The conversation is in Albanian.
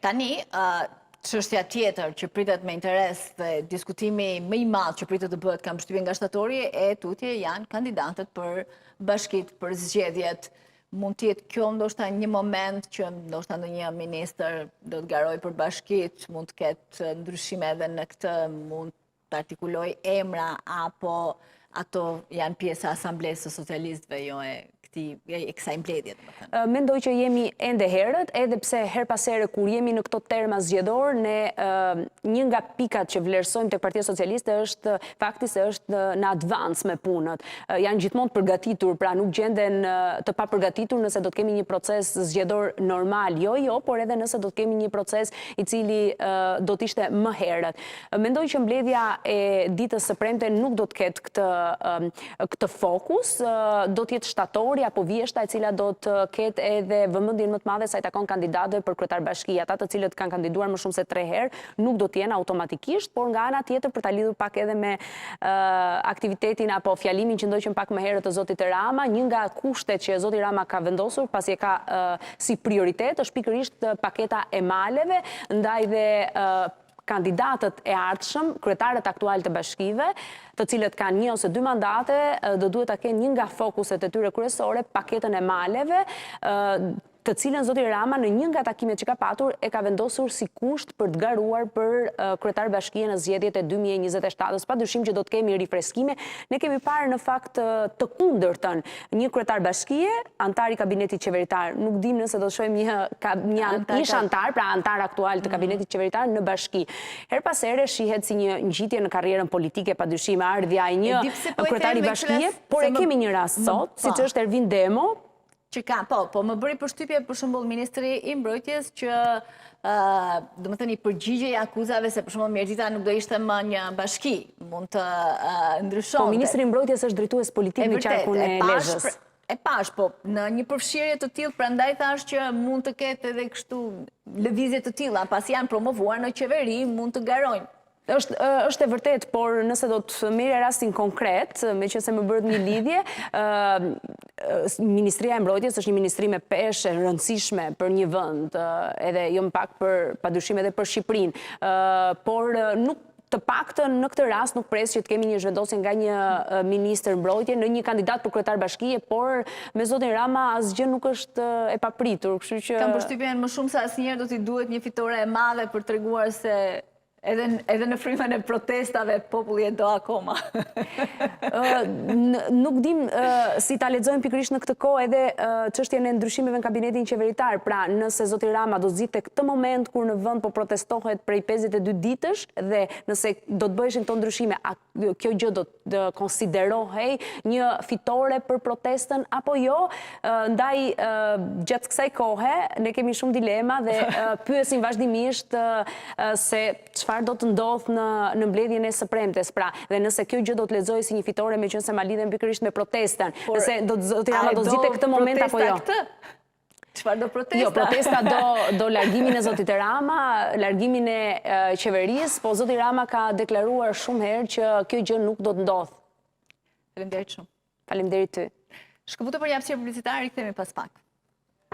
tani, çështja tjetër që pritet me interes dhe diskutimi më i madh që pritet të bëhet kam përshtypjen nga shtatori e tutje janë kandidatët për bashkitë, për zgjedhjet. Mund të jetë kjo ndoshta një moment që ndoshta ndonjë ministër do të garojë për bashkitë, mund të ketë ndryshime edhe në këtë, mund të artikuloj emra apo ato janë pjesë e asamblesë së socialistëve, jo e kësaj mbledhje, domethënë. Mendoj që jemi ende herët, edhe pse her pas here kur jemi në këto terma zgjedhor, ne një nga pikat që vlerësojmë tek Partia Socialiste është fakti se është në advance me punët. Janë gjithmonë të përgatitur, pra nuk gjenden të papërgatitur nëse do të kemi një proces zgjedhor normal, jo, por edhe nëse do të kemi një proces i cili do të ishte më herët. Mendoj që mbledhja e ditës së premte nuk do të ketë këtë fokus, do të jetë shtatori apo vjeshta e cila do të ketë edhe vëmendjen më të madhe sa i takon kandidatëve për kryetar bashkie. Ata të cilët kanë kandiduar më shumë se 3 herë nuk do të jenë automatikisht, por nga ana tjetër për ta lidhur pak edhe me aktivitetin apo fjalimin që ndoqën pak më herët të zotit Rama, një nga kushtet që zoti Rama ka vendosur pasi e ka si prioritet është pikërisht paketa e maleve, ndaj dhe kandidatët e ardhshëm, kryetarët aktual të bashkive, të cilët kanë 1 ose 2 mandate, do duhet ta kenë një nga fokuset e tyre kryesore, paketën e maleve, të cilën zoti Rama në një nga takimet që ka patur e ka vendosur si kusht për të garuar për kryetar bashkie në zgjedhjet e 2027-s. Padyshim që do të kemi rifreskime. Ne kemi parë në fakt të kundërtën. Një kryetar bashkie, antar i kabinetit qeveritar. Nuk dim nëse do të shohim një ish antar, pra antar aktual të kabinetit qeveritar në bashki. Her pas here shihet si një ngjitje në karrierën politike, padyshim ardhja e një kryetari bashkie, por e kemi një rast sot, siç është Ervin Demo, që ka, po më bëri përshtypje për shembull ministri i mbrojtjes që domethënë i përgjigjej akuzave se për shembull Mjergjita nuk do ishte më një bashki, mund të ndryshonte. Po ministri i mbrojtjes është drejtues politik në qarkun e Lezhës. E pash, po në një përfshirje të tillë, prandaj thash që mund të ketë edhe kështu lëvizje të tilla, pasi janë promovuar në qeveri, mund të garojnë. Është e vërtet, por nëse do të merre rastin konkret, meqense më bëret një lidhje, Ministria e Mbrojtjes është një ministri me peshë e rëndësishme për një vend, edhe jo më pak padyshim edhe për Shqipërinë, por nuk të paktën në këtë rast nuk pres që të kemi një zhvendosje nga një ministër mbrojtje në një kandidat për kryetar bashkie, por me zotin Rama asgjë nuk është e papritur, kështu që kam përshtypjen më shumë se asnjëherë do t'i duhet një fitore e madhe për treguar se edhe në frymën e protestave populli e do akoma. Nuk dim si ta lexojmë pikërisht në këtë kohë edhe çështjen e ndryshimeve në kabinetin qeveritar. Pra, nëse zoti Rama do zgjidhte këtë moment kur në vend po protestohet prej 52 ditësh dhe nëse do të bëheshin këto ndryshime, kjo gjë do të konsiderohej një fitore për protestën apo jo? Ndaj gjatë kësaj kohe ne kemi shumë dilema dhe pyesim vazhdimisht se çfarë do të ndodhë në mbledhjen e së premtes, pra, dhe nëse kjo gjë do të lexohej si një fitore meqense ma lidhen pikërisht me protestën, nëse zoti Rama do zgjidhte këtë moment apo jo. Çfarë do protesta? Jo, protesta do largimin e zotit Rama, largimin e qeverisë, po zoti Rama ka deklaruar shumë herë që kjo gjë nuk do të ndodhë. Faleminderit shumë. Faleminderit ty. Shkëputur për një hapësirë publicitare, rikthehemi pas pak.